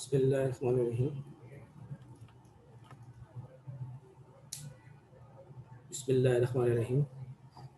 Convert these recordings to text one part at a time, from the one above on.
Bismillahirrahmanirrahim. Bismillahirrahmanirrahim.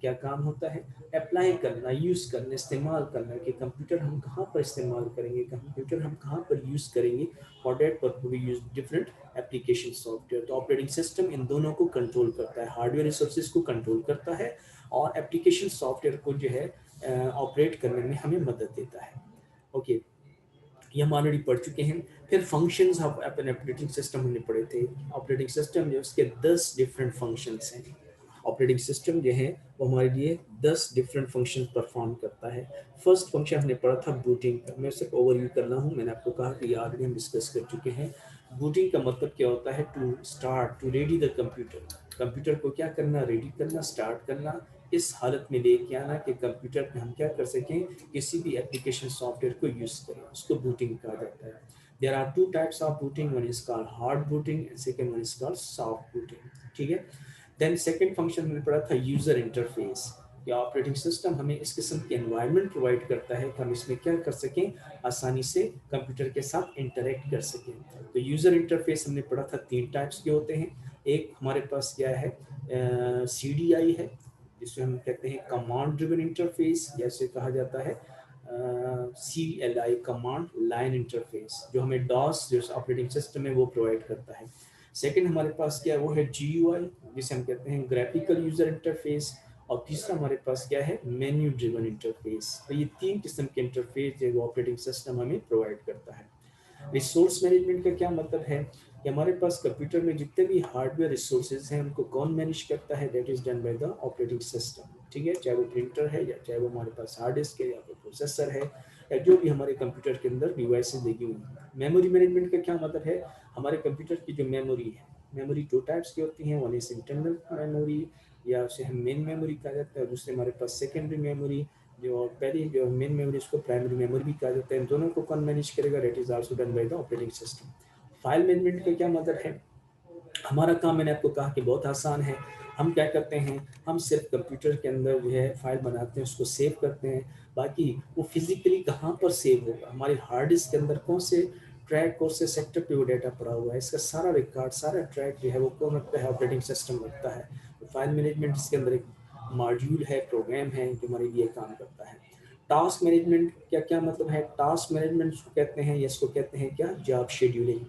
کیا کام ہوتا ہے؟ اپلائی کرنا، یوز کرنا، استعمال کرنا کہ کمپیوٹر ہم کہاں پر استعمال کریں گے، کمپیوٹر ہم کہاں پر یوز کریں گے، for that purpose we use different application software ویئر. تو آپریٹنگ سسٹم ان دونوں کو کنٹرول کرتا ہے، ہارڈ ویئر ریسورسز کو کنٹرول کرتا ہے اور اپلیکیشن سافٹ ویئر کو جو ہے آپریٹ کرنے میں ہمیں مدد دیتا ہے. اوکے، یہ ہم آلریڈی پڑھ چکے ہیں. پھر فنکشنز آف اپنے آپریٹنگ سسٹم ہم نے پڑھے تھے. آپریٹنگ سسٹم جو اس کے 10 ڈفرینٹ فنکشنس ہیں. آپریٹنگ سسٹم جو ہے وہ ہمارے لیے 10 ڈفرینٹ فنکشن پرفارم کرتا ہے. فرسٹ فنکشن ہم نے پڑھا تھا بوٹنگ کا. میں صرف اوور ویو کر رہا ہوں، میں نے آپ کو کہا کہ یہ آلریڈی ہم ڈسکس کر چکے ہیں. بوٹنگ کا مطلب کیا ہوتا ہے؟ To start, to ready the computer. Computer کو کیا کرنا؟ ریڈی کرنا، اسٹارٹ کرنا، اس حالت میں لے کے آنا کہ کمپیوٹر پہ ہم کیا کر سکیں، کسی بھی اپلیکیشن سافٹ ویئر کو یوز کریں. اس کو بوٹنگ کہا جاتا ہے. There are two types of booting. One is called hard booting and second one is called soft booting. ٹھیک ہے. دین سیکنڈ فنکشن ہم نے پڑھا تھا یوزر انٹرفیس. یا آپریٹنگ سسٹم ہمیں اس قسم کی انوائرمنٹ پرووائڈ کرتا ہے کہ ہم اس میں کیا کر سکیں، آسانی سے کمپیوٹر کے ساتھ انٹریکٹ کر سکیں. تو یوزر انٹرفیس ہم نے پڑھا تھا 3 ٹائپس کے ہوتے ہیں. ایک ہمارے پاس کیا ہے، CDI ہے، جس میں ہم کہتے ہیں کمانڈ ڈریون انٹرفیس، یا اسے کہا جاتا ہے CLI کمانڈ لائن انٹرفیس، جو ہمیں ڈاس جو آپریٹنگ سسٹم ہے وہ پرووائڈ کرتا ہے. سیکنڈ ہمارے پاس کیا وہ ہے GUI، جسے ہم کہتے ہیں گرافیکل یوزر انٹرفیس. اور تیسرا ہمارے پاس کیا ہے، مینیو ڈریون انٹرفیس. تو یہ 3 قسم کے انٹرفیس جو آپریٹنگ سسٹم ہمیں پرووائڈ کرتا ہے. ریسورس مینجمنٹ کا کیا مطلب ہے کہ ہمارے پاس کمپیوٹر میں جتنے بھی ہارڈ ویئر ریسورسز ہیں ان کو کون مینیج کرتا ہے؟ That is done by the operating system. ٹھیک ہے، چاہے وہ پرنٹر ہے یا چاہے وہ ہمارے پاس ہارڈ ڈسک ہے یا پھر پروسیسر ہے یا جو بھی ہمارے کمپیوٹر کے اندر ڈیوائسز لگی ہوئی ہیں. میموری مینجمنٹ کا کیا مطلب ہے؟ ہمارے کمپیوٹر کی جو میموری ہے، میموری 2 ٹائپس کی ہوتی ہیں. ون از انٹرنل میموری، یا اسے ہم مین میموری کہا جاتا ہے، اور دوسرے ہمارے پاس سیکنڈری میموری. جو پہلی جو مین میموری اس کو پرائمری میموری بھی کہا جاتا ہے. ان دونوں کو کون مینیج کرے گا؟ That is also done by the operating system. File management کا کیا مطلب ہے؟ ہمارا کام میں نے آپ کو کہا کہ بہت آسان ہے. ہم کیا کرتے ہیں، ہم صرف کمپیوٹر کے اندر جو ہے فائل بناتے ہیں، اس کو سیو کرتے ہیں. باقی وہ فزیکلی کہاں پر سیو ہوگا، ہماری ہارڈ ڈسک کے اندر کون سے ٹریک، کون سے سیکٹر پہ وہ ڈیٹا پڑا ہوا ہے، اس کا سارا ریکارڈ، سارا ٹریک جو ہے وہ کون رکھتا ہے؟ آپریٹنگ سسٹم رکھتا ہے. تو فائل مینجمنٹ اس کے اندر ایک ماڈیول ہے، پروگرام ہے جو ہمارے لیے کام کرتا ہے. ٹاسک مینجمنٹ کا کیا مطلب ہے؟ ٹاسک مینجمنٹ کو کہتے ہیں، یا اس کو کہتے ہیں کیا، جاب شیڈیولنگ.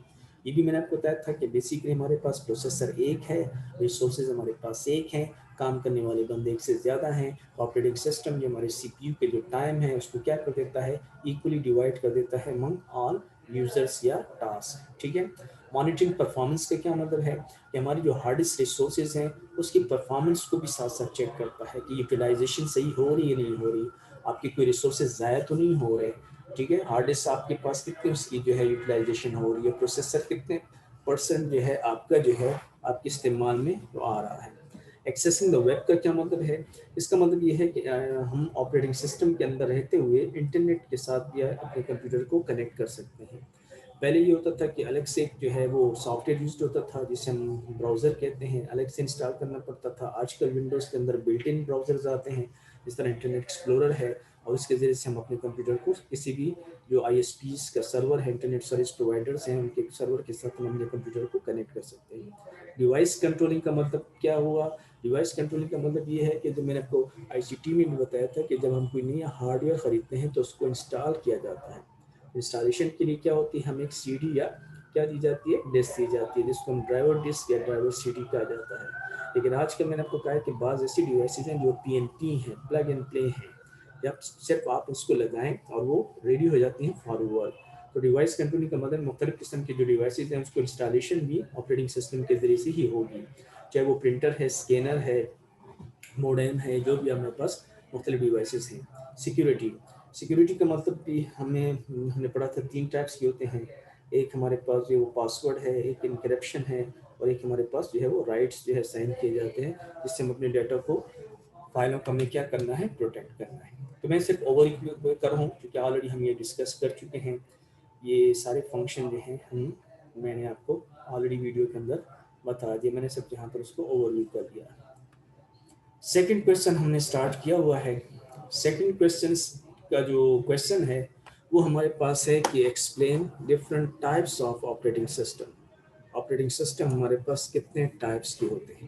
یہ بھی میں نے آپ کو بتایا تھا کہ بیسیکلی ہمارے پاس پروسیسر ایک ہے، ریسورسز ہمارے پاس ایک ہیں، کام کرنے والے بندے ایک سے زیادہ ہیں. آپریٹنگ سسٹم جو ہمارے CPU کے جو ٹائم ہے اس کو کیا کر دیتا ہے، ایکولی ڈیوائڈ کر دیتا ہے امنگ آل یوزرس یا ٹاسک. ٹھیک ہے. مانیٹرنگ پرفارمنس کا کیا مطلب ہے کہ ہماری جو ہارڈ ڈسک ریسورسز ہیں اس کی پرفارمنس کو بھی ساتھ ساتھ چیک کرتا ہے کہ یوٹیلائزیشن صحیح ہو رہی ہے نہیں ہو رہی، آپ کی کوئی ریسورسز ضائع تو نہیں ہو رہے. ٹھیک ہے. ہارڈ ڈسک آپ کے پاس کتنے اس کی جو ہے یوٹیلائزیشن ہو رہی ہے، پروسیسر کتنے پرسنٹ جو ہے آپ کا جو ہے آپ کے استعمال میں وہ آ رہا ہے. ایکسیسنگ دا ویب کا کیا مطلب ہے؟ اس کا مطلب یہ ہے کہ ہم آپریٹنگ سسٹم کے اندر رہتے ہوئے انٹرنیٹ کے ساتھ بھی اپنے کمپیوٹر کو کنیکٹ کر سکتے ہیں. پہلے یہ ہوتا تھا کہ الگ سے جو ہے وہ سافٹ ویئر یوزڈ ہوتا تھا جسے ہم براؤزر کہتے ہیں، الگ سے انسٹال کرنا پڑتا تھا. آج کل ونڈوز کے اندر بلٹ ان براؤزرز آتے ہیں، جس طرح انٹرنیٹ ایکسپلورر ہے، اور اس کے ذریعے سے ہم اپنے کمپیوٹر کو کسی بھی جو ISPs کا سرور ہے، انٹرنیٹ سروس پرووائڈرز ہیں، ان کے سرور کے ساتھ ہم اپنے کمپیوٹر کو کنیکٹ کر سکتے ہیں. ڈیوائس کنٹرولنگ کا مطلب کیا ہوا؟ ڈیوائس کنٹرولنگ کا مطلب یہ ہے کہ جو میں نے آپ کو ICT میں بھی بتایا تھا کہ جب ہم کوئی نیا ہارڈ ویئر خریدتے ہیں تو اس کو انسٹال کیا جاتا ہے. انسٹالیشن کے لیے کیا ہوتی ہے، ہمیں ایک CD یا کیا دی جاتی ہے، ڈسک دی جاتی ہے، جس کو ہم ڈرائیور ڈسک یا ڈرائیور CD کہا جاتا ہے. لیکن آج کل میں نے آپ کو کہا ہے کہ بعض ایسی ڈیوائسز ہیں جو PNP ہیں، پلگ اینڈ پلے ہیں، جب صرف آپ اس کو لگائیں اور وہ ریڈی ہو جاتی ہیں فارورڈ. تو ڈیوائس کنٹرولنگ کا مطلب مختلف قسم کے جو ڈیوائسز ہیں اس کو انسٹالیشن بھی آپریٹنگ سسٹم کے ذریعے سے ہی ہوگی، چاہے وہ پرنٹر ہے، اسکینر ہے، موڈیم ہے، جو بھی ہمارے پاس مختلف ڈیوائسز ہیں. سیکیورٹی کا مطلب بھی ہم نے پڑھا تھا 3 ٹائپس کے ہوتے ہیں. ایک ہمارے پاس جو وہ پاسورڈ ہے، ایک انکرپشن ہے، اور ایک ہمارے پاس جو ہے وہ رائٹس جو ہے سائن کیے جاتے ہیں، جس سے ہم اپنے ڈیٹا کو، فائلوں کو ہمیں کیا کرنا ہے، پروٹیکٹ کرنا ہے. تو میں صرف اوور ویو کر رہا ہوں کیونکہ آلریڈی ہم یہ ڈسکس کر چکے ہیں. یہ سارے فنکشن جو ہیں میں نے آپ کو آلریڈی ویڈیو کے اندر بتا دیا، میں نے صرف یہاں پر اس کو اوور ویو کر دیا. سیکنڈ کویشچن ہم نے اسٹارٹ کیا ہوا ہے. سیکنڈ کویشچن کا جو کویشچن ہے وہ ہمارے پاس ہے کہ explain different types of operating system. Operating system ہمارے پاس کتنے ٹائپس کے ہوتے ہیں؟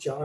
4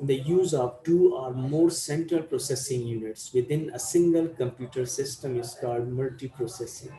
the use of 2 or more central processing units within a single computer system is called multiprocessing।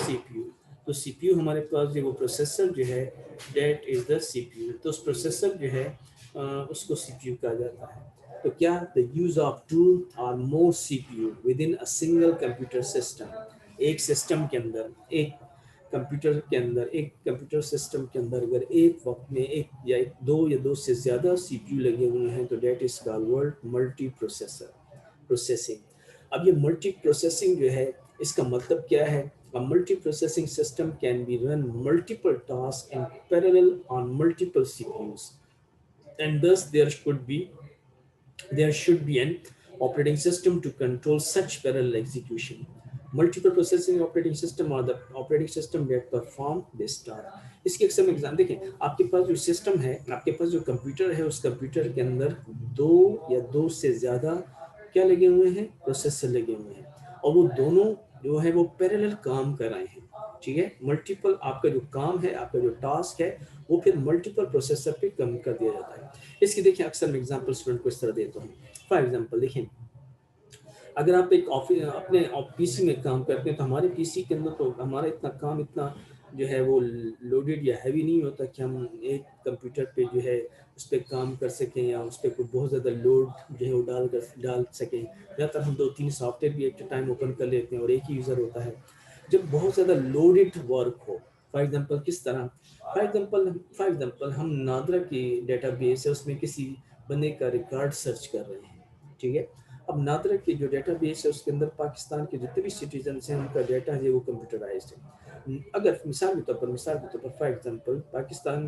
CPU। تو سی پی یو ہمارے پاس جو وہ پروسیسر جو ہے that is the C P you. تو اس پروسیسر جو ہے اس کو سی پی یو کہا جاتا ہے. تو کیا دا یوز آف ٹو اور more C P U with in a single computer system. ایک سسٹم کے اندر ایک کمپیوٹر سسٹم کے اندر اگر ایک وقت میں ایک یا دو سے زیادہ سی پی یو لگے ہوئے ہیں تو that is called multi processing. اب یہ ملٹی پروسیسنگ جو ہے اس کا مطلب کیا ہے؟ A multi-processing system can be run multiple tasks in parallel on multiple CPUs, and thus there should be an operating system to control such parallel execution. Multiple processing operating system or the operating system that perform this task. اس کی اکثر exam دیکھیں، آپ کے پاس جو system ہے، آپ کے پاس جو کمپیوٹر ہے، اس کمپیوٹر کے اندر دو سے زیادہ کیا لگے ہوئے ہیں؟ پروسیسر لگے ہوئے ہیں، اور وہ دونوں جو ہے وہ پیرالل کام کر رہے ہیں. ٹھیک ہے، ملٹیپل آپ کا جو کام ہے، آپ کا جو ٹاسک ہے، وہ پھر ملٹیپل پروسیسر پہ کم کر دیا جاتا ہے. اس کی دیکھیں اکثر میں ایگزامپل اسٹوڈنٹ کو اس طرح دیتا ہوں. فار ایگزامپل دیکھیں، اگر آپ ایک اپنے پی سی میں کام کرتے ہیں تو ہمارے پی سی کے اندر تو ہمارا اتنا جو ہے وہ لوڈیڈ یا ہیوی نہیں ہوتا کہ ہم ایک کمپیوٹر پہ جو ہے اس پہ کام کر سکیں یا اس پہ کوئی بہت زیادہ لوڈ جو ہے وہ ڈال سکیں. زیادہ تر ہم 2-3 سافٹ ویئر بھی ایٹ اے ٹائم اوپن کر لیتے ہیں اور ایک ہی یوزر ہوتا ہے. جب بہت زیادہ loaded work who, for example کس طرح، فار ایگزامپل ہم نادرا کی ڈیٹا بیس ہے، اس میں کسی بندے کا ریکارڈ سرچ کر رہے ہیں. ٹھیک ہے، اب نادرا کی جو ڈیٹا بیس ہے اس کے اندر پاکستان کے جتنے بھی سٹیزنس ہیں ان کا ڈیٹا ہے وہ کمپیوٹرائزڈ ہے. اگر مثال کے طور پر فار ایگزامپل پاکستان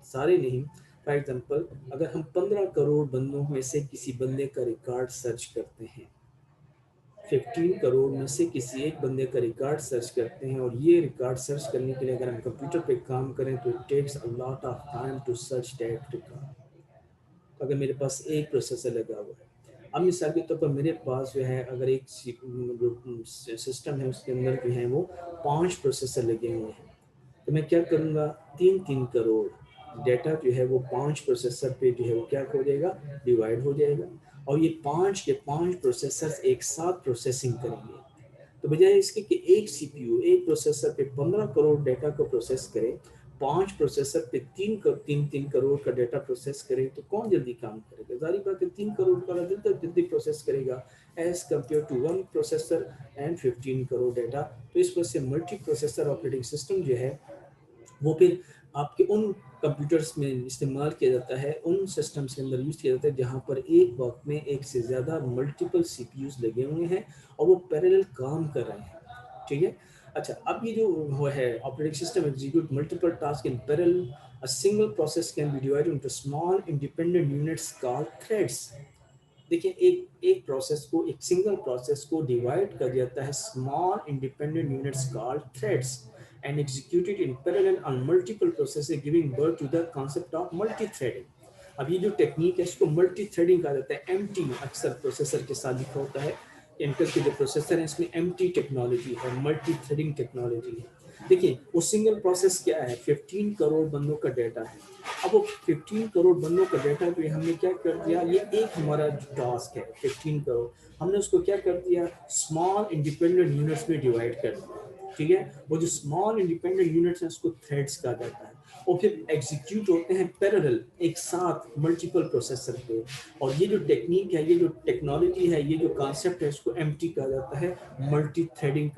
سارے نہیں، فار ایگزامپل اگر ہم 15 کروڑ بندوں میں سے کسی بندے کا ریکارڈ سرچ کرتے ہیں، 15 کروڑ میں سے کسی ایک بندے کا ریکارڈ سرچ کرتے ہیں، اور یہ ریکارڈ سرچ کرنے کے لیے اگر ہم کمپیوٹر پہ کام کریں تو it takes a lot of time to search that record. اگر میرے پاس ایک پروسیسر لگا ہوا ہے، اب مثال کے طور پر میرے پاس جو ہے اگر ایک سسٹم ہے اس کے اندر جو ہے وہ 5 پروسیسر لگے ہوئے ہیں، تو میں کیا کروں گا، 3 کروڑ ڈیٹا جو ہے وہ 5 پروسیسر پہ جو ہے وہ کیا ہو جائے گا، ڈیوائڈ ہو جائے گا، اور یہ 5 پروسیسر ایک ساتھ پروسیسنگ کریں گے. تو بجائے اس کے کہ ایک سی پی یو ایک پروسیسر پہ 15 کروڑ ڈیٹا کو پروسیس کرے، 5 پروسیسر پہ 3 کروڑ کا ڈیٹا پروسیس کرے، تو کون جلدی کام کرے گا؟ ظاہر بات ہے 3 کروڑ کا جلدی پروسیس کرے گا as compared to 1 processor and 15 crore data. تو اس وجہ سے ملٹی پروسیسر آپریٹنگ سسٹم جو ہے وہ پھر آپ کے ان کمپیوٹرز میں استعمال کیا جاتا ہے، ان سسٹمز کے اندر یوز کیا جاتا ہے جہاں پر ایک وقت میں ایک سے زیادہ ملٹیپل سی پی یوز لگے ہوئے ہیں اور وہ پیرالل کام کر رہے ہیں. ٹھیک ہے، اچھا اب یہ جو وہ ہے operating system execute multiple task in parallel. A single process can be divided into small independent units called threads. دیکھیں ایک پروسیس کو، ایک سنگل پروسیس کو ڈیوائڈ کر جاتا ہے small independent units called threads and executed in parallel on multiple processes giving birth to the concept of multithreading. اب یہ جو ٹیکنیک ہے اس کو ملٹی تھریڈنگ کہا جاتا ہے. ایم ٹی اکثر پروسیسر کے ساتھ لکھا ہوتا ہے، انٹل کے جو پروسیسر ہیں اس میں ایم ٹی ٹیکنالوجی ہے، ملٹی تھریڈنگ ٹیکنالوجی ہے. دیکھیں وہ سنگل پروسیس کیا ہے، 15 کروڑ بندوں کا ڈیٹا ہے. اب وہ 15 کروڑ بندوں کا ڈیٹا پہ ہم نے کیا کر دیا، یہ ایک ہمارا جو ٹاسک ہے 15 کروڑ، ہم نے اس کو کیا کر دیا، اسمال انڈیپینڈنٹ یونٹس میں ڈیوائڈ کر دیا. ٹھیک ہے، وہ جو اسمال انڈیپینڈنٹ یونٹس ہیں اس کو تھریڈس کہا جاتا ہے، اور پھر ایگزیکیوٹ ہوتے ہیں پیرالل ایک ساتھ ملٹیپل پروسیسر پہ. اور یہ جو ٹیکنیک ہے، یہ جو ٹیکنالوجی ہے، یہ جو کانسیپٹ ہے اس کو ایم ٹی کہا جاتا ہے، ملٹی تھریڈنگ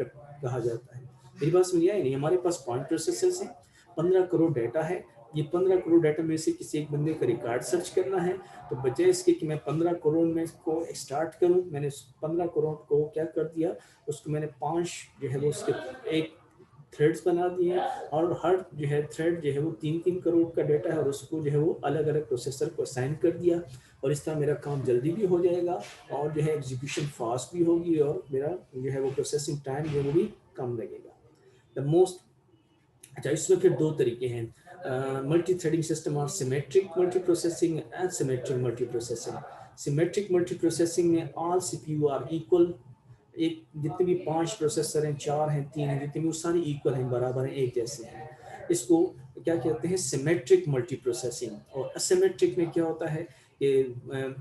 کہا جاتا ہے. میری بات سمجھ آئی نہیں؟ ہمارے پاس 5 پروسیسرز ہیں، 15 کروڑ ڈیٹا ہے. یہ 15 کروڑ ڈیٹا میں سے کسی ایک بندے کا ریکارڈ سرچ کرنا ہے، تو بجائے اس کے کہ میں 15 کروڑ میں اس کو اسٹارٹ کروں، میں نے 15 کروڑ کو کیا کر دیا، اس کو میں نے 5 جو ہے وہ اس کے ایک تھریڈز بنا دیے ہیں، اور ہر جو ہے تھریڈ جو ہے وہ 3 کروڑ کا ڈیٹا ہے، اور اس کو جو ہے وہ الگ الگ پروسیسر کو اسائن کر دیا. اور اس طرح میرا کام جلدی بھی ہو جائے گا اور جو ہے ایگزیکیوشن فاسٹ بھی ہوگی، اور میرا جو ہے وہ پروسیسنگ ٹائم جو ہے وہ بھی کم لگے گا. دا موسٹ اچھا، اس میں پھر 2 طریقے ہیں ملٹی تھریڈنگ سسٹم اور symmetric multi processing and symmetric multi processing. Symmetric multi processing میں آل سی پی یو آر ایکول، ایک جتنے بھی 5 پروسیسر ہیں، 4 ہیں، 3 ہیں، جتنے بھی وہ سارے ایکول ہیں، برابر ہیں، ایک جیسے ہیں. اس کو کیا کہتے ہیں، سیمیٹرک ملٹی پروسیسنگ. اور اسیمیٹرک میں کیا ہوتا ہے کہ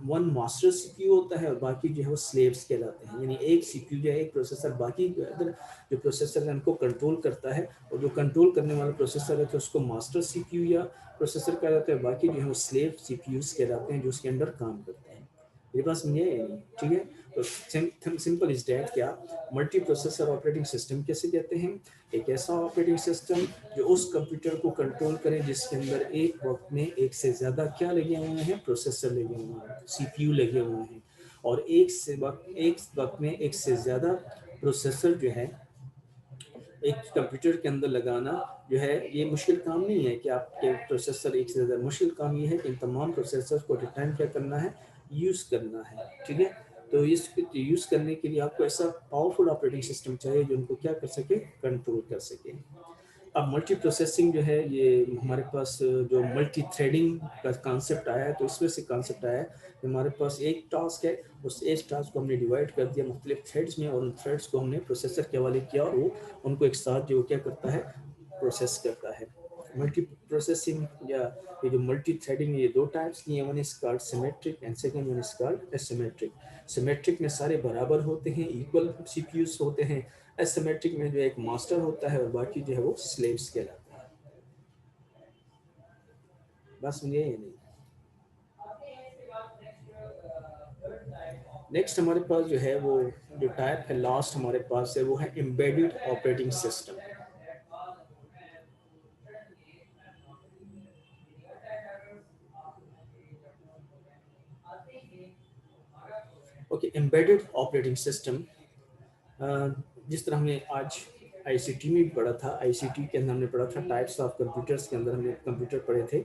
one master C P you ہوتا ہے اور باقی جو ہے وہ سلیوز کہلاتے ہیں. یعنی ایک سی پی یو جو ہے ایک پروسیسر باقی جو پروسیسر ہے ان کو کنٹرول کرتا ہے, اور جو کنٹرول کرنے والا پروسیسر ہے تو اس کو ماسٹر سی پی یو یا پروسیسر کہا جاتا ہے, باقی جو ہے وہ سلیو سی پی یوز کہلاتے ہیں جو اس کے اندر کام کرتے ہیں. میرے پاس یہ ہے نہیں, ٹھیک ہے. تو سمپل از دیٹ کیا ملٹی پروسیسر آپریٹنگ سسٹم کیسے کہتے ہیں؟ ایک ایسا آپریٹنگ سسٹم جو اس کمپیوٹر کو کنٹرول کرے جس کے اندر ایک وقت میں ایک سے زیادہ کیا لگے ہوئے ہیں, پروسیسر لگے ہوئے ہیں, سی پی یو لگے ہوئے ہیں, اور ایک وقت میں ایک سے زیادہ پروسیسر جو ہے ایک کمپیوٹر کے اندر لگانا جو ہے یہ مشکل کام نہیں ہے کہ آپ کے پروسیسر ایک سے زیادہ. مشکل کام یہ ہے کہ ان تمام پروسیسر کو ٹائم کیا کرنا ہے, یوز کرنا ہے, ٹھیک ہے. تو اس یوز کرنے کے لیے آپ کو ایسا پاورفل آپریٹنگ سسٹم چاہیے جو ان کو کیا کر سکے, کنٹرول کر سکے. اب ملٹی پروسیسنگ جو ہے یہ ہمارے پاس جو ملٹی تھریڈنگ کا کانسیپٹ آیا ہے, تو اس میں سے کانسیپٹ آیا ہے کہ ہمارے پاس ایک ٹاسک ہے, اس ایک ٹاسک کو ہم نے ڈیوائڈ کر دیا مختلف تھریڈز میں, اور ان تھریڈز کو ہم نے پروسیسر کے حوالے کیا اور وہ ان کو ایک ساتھ جو کیا کرتا ہے, پروسیس کرتا ہے. ملٹی پروسیسنگ یا یہ جو ملٹی تھریڈنگ یہ دو ٹائپس کی ہیں, one is called symmetric and second one is called asymmetric. Symmetric میں سارے برابر ہوتے ہیں, ایکول سی پی یوز ہوتے ہیں. اسیمیٹرک میں جو ایک ماسٹر ہوتا ہے اور باقی جو ہے وہ سلیوز کہلاتے ہیں. بس مجھے یہ نہیں. نیکسٹ ہمارے پاس جو ہے وہ جو ٹائپ ہے لاسٹ ہمارے پاس ہے وہ ہے embedded operating system. Okay, embedded operating system جس طرح ہم نے آج آئی سی ٹی میں بھی پڑھا تھا, آئی سی ٹی کے اندر ہم نے پڑھا تھا ٹائپس آف کمپیوٹرس کے اندر ہم نے کمپیوٹر پڑھے تھے.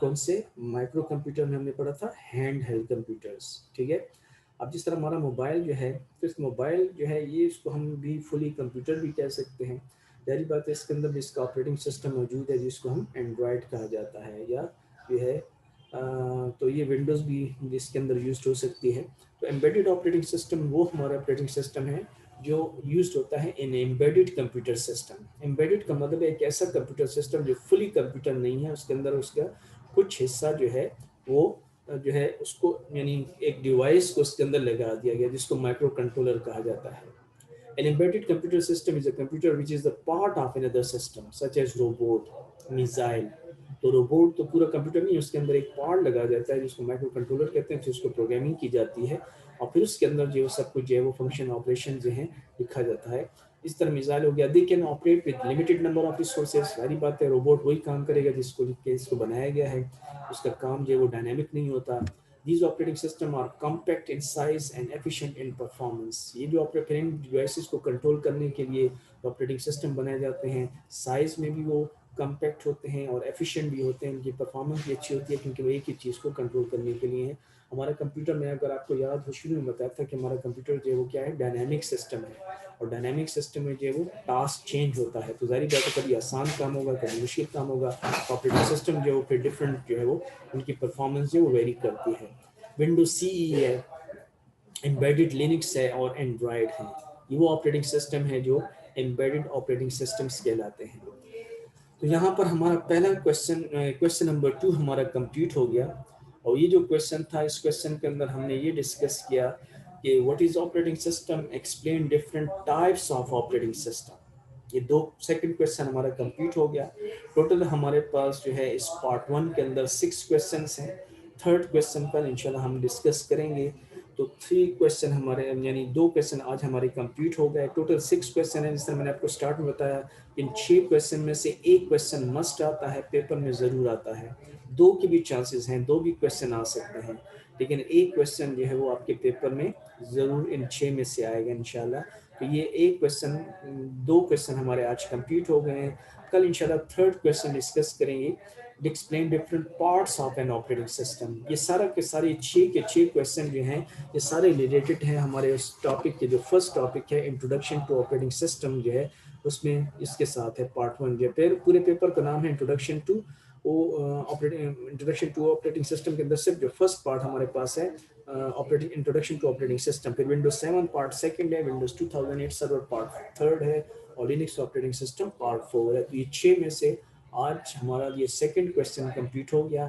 کون سے مائکرو کمپیوٹر میں ہم نے پڑھا تھا ہینڈ ہیلڈ کمپیوٹرس, ٹھیک ہے. اب جس طرح ہمارا موبائل جو ہے, تو اس موبائل جو ہے یہ اس کو ہم بھی فلی کمپیوٹر بھی کہہ سکتے ہیں. ظاہری بات ہے اس کے اندر بھی اس کا آپریٹنگ سسٹم موجود ہے جس کو ہم اینڈرائڈ کہا جاتا ہے, یا جو ہے تو یہ ونڈوز بھی جس کے اندر یوزڈ ہو سکتی ہے. تو ایمبیڈڈ آپریٹنگ سسٹم وہ ہمارا آپریٹنگ سسٹم ہے جو یوزڈ ہوتا ہے ان ایمبیڈڈ کمپیوٹر سسٹم. ایمبیڈڈ کا مطلب ہے ایک ایسا کمپیوٹر سسٹم جو فلی کمپیوٹر نہیں ہے, اس کے اندر اس کا کچھ حصہ جو ہے وہ جو ہے اس کو یعنی ایک ڈیوائس کو اس کے اندر لگا دیا گیا جس کو مائکرو کنٹرولر کہا جاتا ہے. An embedded computer system is a computer which is the part of another system such as robot, missile. تو روبوٹ تو پورا کمپیوٹر نہیں, اس کے اندر ایک پارٹ لگا جاتا ہے جس کو مائکرو کنٹرولر کہتے ہیں, پھر اس کو پروگرامنگ کی جاتی ہے اور پھر اس کے اندر جو سب کچھ جو ہے وہ فنکشن آپریشن جو ہیں لکھا جاتا ہے. اس طرح مثال ہو گیا they can operate with limited number of resources. ساری بات ہے روبوٹ وہی کام کرے گا جس کو اس کو بنایا گیا ہے, اس کا کام جو ہے وہ ڈائنامک نہیں ہوتا. These operating systems are compact in size and efficient in performance. یہ جو آپریٹنگ ڈیوائسز کو کنٹرول کرنے کے لیے آپریٹنگ سسٹم بنائے جاتے ہیں, سائز میں بھی وہ کمپیکٹ ہوتے ہیں اور ایفیشینٹ بھی ہوتے ہیں, ان کی پرفارمنس بھی اچھی ہوتی ہے کیونکہ وہ ایک ہی چیز کو کنٹرول کرنے کے لیے ہیں. ہمارا کمپیوٹر میں اگر آپ کو یاد ہو شروع میں بتایا تھا کہ ہمارا کمپیوٹر جو ہے وہ کیا ہے, ڈائنامک سسٹم ہے, اور ڈائنامک سسٹم میں جو ہے وہ ٹاسک چینج ہوتا ہے. تو ظاہری بات ہے کبھی آسان کام ہوگا کبھی مشکل کام ہوگا. آپریٹنگ سسٹم جو ہے وہ پھر ڈفرینٹ جو ہے وہ ان کی پرفارمنس جو ہے وہ ویری کرتی ہے. ونڈوز سی ای ہے, ایمبیڈڈ لینکس ہے اور اینڈرائڈ ہے. یہ وہ آپریٹنگ سسٹم ہے جو ایمبیڈڈ آپریٹنگ سسٹمس کہلاتے ہیں. تو یہاں پر ہمارا پہلا کویشچن نمبر 2 ہمارا کمپلیٹ ہو گیا. اور یہ جو کویشچن تھا, اس کویشچن کے اندر ہم نے یہ ڈسکس کیا کہ what is operating system, explain different types of operating system. یہ سیکنڈ کویشچن ہمارا کمپلیٹ ہو گیا. ٹوٹل ہمارے پاس جو ہے اس پارٹ 1 کے اندر 6 کویشچنس ہیں. تھرڈ کویشچن پر انشاءاللہ ہم ڈسکس کریں گے. تو 3 کویشچن ہمارے یعنی 2 کویشچن آج ہمارے کمپلیٹ ہو گئے. ٹوٹل 6 کویشچن ہیں. جس طرح میں نے آپ کو اسٹارٹ میں بتایا, ان 6 کویشچن میں سے ایک کویشچن مسٹ آتا ہے, پیپر میں ضرور آتا ہے. 2 کے بھی چانسز ہیں, 2 بھی کویشچن آ سکتے ہیں, لیکن ایک کویشچن جو ہے وہ آپ کے پیپر میں ضرور ان 6 میں سے آئے گا انشاءاللہ. تو یہ ایک کویشچن 2 کویشچن ہمارے آج کمپلیٹ ہو گئے ہیں. کل انشاءاللہ تھرڈ کویشچن ڈسکس کریں گے, explain different parts of N operating system. یہ سارا کے سارے 6 کے 6 کویشچن جو ہیں یہ سارے ریلیٹڈ ہیں ہمارے اس ٹاپک کے. جو فرسٹ ٹاپک ہے انٹروڈکشن ٹو آپریٹنگ سسٹم جو ہے اس میں اس کے ساتھ ہے پارٹ 1 جو ہے. پورے پیپر کا نام ہے انٹروڈکشن ٹو آپریٹنگ سسٹم. کے اندر صرف جو فرسٹ پارٹ ہمارے پاس ہے انٹروڈکشن ٹو آپریٹنگ سسٹم, پھر ونڈوز 7 پارٹ سیکنڈ ہے, ونڈوز 2008 سرور پارٹ تھرڈ ہے, اور لینکس آپریٹنگ سسٹم پارٹ 4 ہے. تو یہ 6 میں سے آج ہمارا یہ سیکنڈ کویشچن کمپلیٹ ہو گیا.